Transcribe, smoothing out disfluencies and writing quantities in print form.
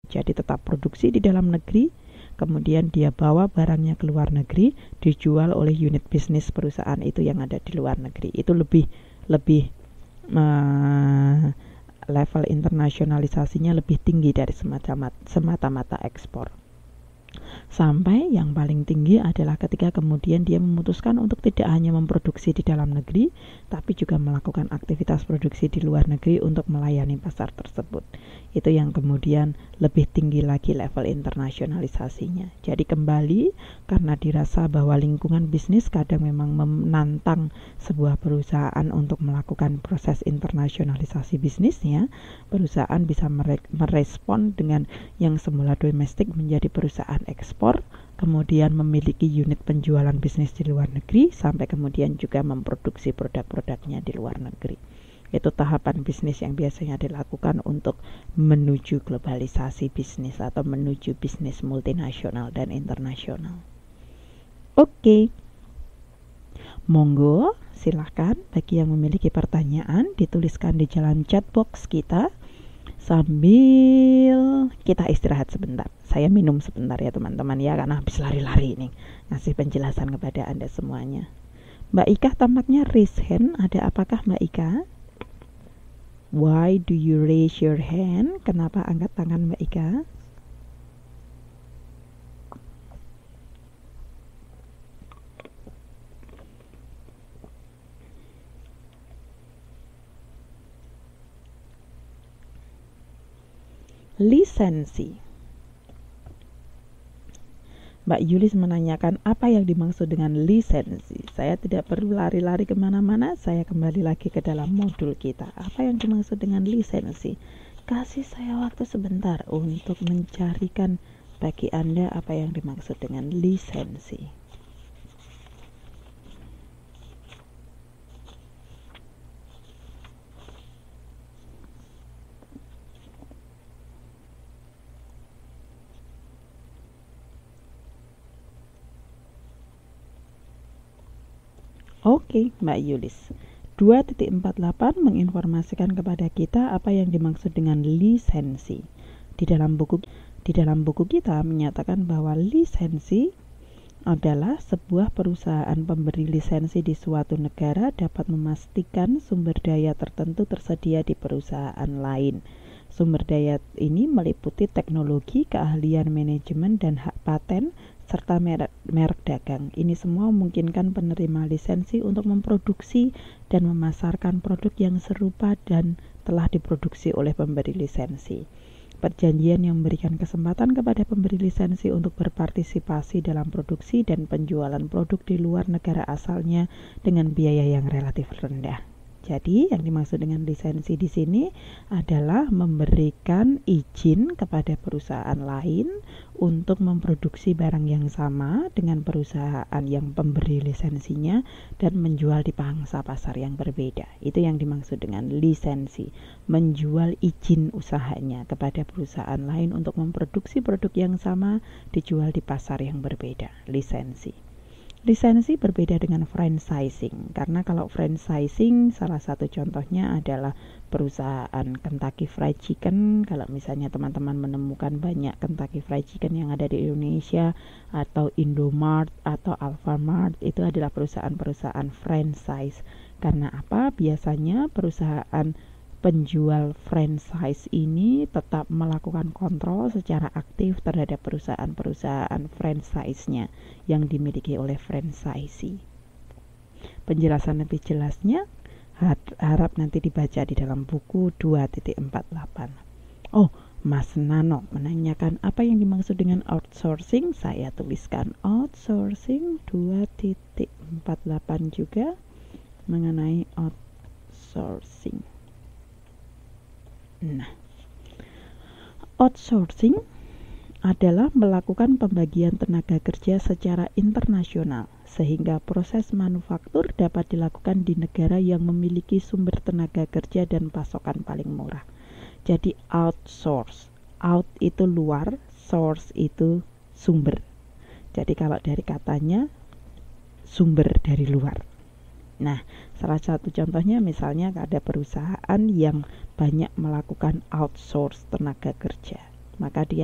Jadi tetap produksi di dalam negeri, kemudian dia bawa barangnya ke luar negeri, dijual oleh unit bisnis perusahaan itu yang ada di luar negeri. Itu lebih level internasionalisasinya lebih tinggi dari semata-mata ekspor. Sampai yang paling tinggi adalah ketika kemudian dia memutuskan untuk tidak hanya memproduksi di dalam negeri, tapi juga melakukan aktivitas produksi di luar negeri untuk melayani pasar tersebut. Itu yang kemudian lebih tinggi lagi level internasionalisasinya. Jadi kembali, karena dirasa bahwa lingkungan bisnis kadang memang menantang sebuah perusahaan untuk melakukan proses internasionalisasi bisnisnya, perusahaan bisa merespon dengan yang semula domestik menjadi perusahaan ekspor, kemudian memiliki unit penjualan bisnis di luar negeri, sampai kemudian juga memproduksi produk-produknya di luar negeri. Itu tahapan bisnis yang biasanya dilakukan untuk menuju globalisasi bisnis atau menuju bisnis multinasional dan internasional. Oke. Monggo, silahkan bagi yang memiliki pertanyaan dituliskan di dalam chat box kita sambil kita istirahat sebentar. Saya minum sebentar ya teman-teman ya, karena habis lari-lari nih ngasih penjelasan kepada Anda semuanya. Mbak Ika tampaknya raise hand. Ada apakah Mbak Ika? Why do you raise your hand? Kenapa angkat tangan Mbak Ika? Lisensi. Mbak Yulis menanyakan apa yang dimaksud dengan lisensi. Saya tidak perlu lari-lari kemana-mana, saya kembali lagi ke dalam modul kita. Apa yang dimaksud dengan lisensi? Kasih saya waktu sebentar untuk mencarikan bagi Anda apa yang dimaksud dengan lisensi. Oke, Mbak Yulis. 2.48 menginformasikan kepada kita apa yang dimaksud dengan lisensi. Di dalam buku kita menyatakan bahwa lisensi adalah sebuah perusahaan pemberi lisensi di suatu negara dapat memastikan sumber daya tertentu tersedia di perusahaan lain. Sumber daya ini meliputi teknologi, keahlian manajemen, dan hak paten, serta merek dagang. Ini semua memungkinkan penerima lisensi untuk memproduksi dan memasarkan produk yang serupa dan telah diproduksi oleh pemberi lisensi. Perjanjian yang memberikan kesempatan kepada pemberi lisensi untuk berpartisipasi dalam produksi dan penjualan produk di luar negara asalnya dengan biaya yang relatif rendah. Jadi, yang dimaksud dengan lisensi di sini adalah memberikan izin kepada perusahaan lain untuk memproduksi barang yang sama dengan perusahaan yang pemberi lisensinya dan menjual di pangsa pasar yang berbeda. Itu yang dimaksud dengan lisensi, menjual izin usahanya kepada perusahaan lain untuk memproduksi produk yang sama dijual di pasar yang berbeda. Lisensi. Lisensi berbeda dengan franchising, karena kalau franchising salah satu contohnya adalah perusahaan Kentucky Fried Chicken. Kalau misalnya teman-teman menemukan banyak Kentucky Fried Chicken yang ada di Indonesia, atau Indomart atau Alfamart, itu adalah perusahaan-perusahaan franchise. Karena apa? Biasanya perusahaan penjual franchise ini tetap melakukan kontrol secara aktif terhadap perusahaan-perusahaan franchise-nya yang dimiliki oleh franchisee. Penjelasan lebih jelasnya harap nanti dibaca di dalam buku 2.48. Oh, Mas Nano menanyakan apa yang dimaksud dengan outsourcing. Saya tuliskan outsourcing 2.48 juga mengenai outsourcing. Nah, outsourcing adalah melakukan pembagian tenaga kerja secara internasional sehingga proses manufaktur dapat dilakukan di negara yang memiliki sumber tenaga kerja dan pasokan paling murah. Jadi outsource, out itu luar, source itu sumber. Jadi kalau dari katanya sumber dari luar. Nah, salah satu contohnya misalnya ada perusahaan yang banyak melakukan outsource tenaga kerja, maka dia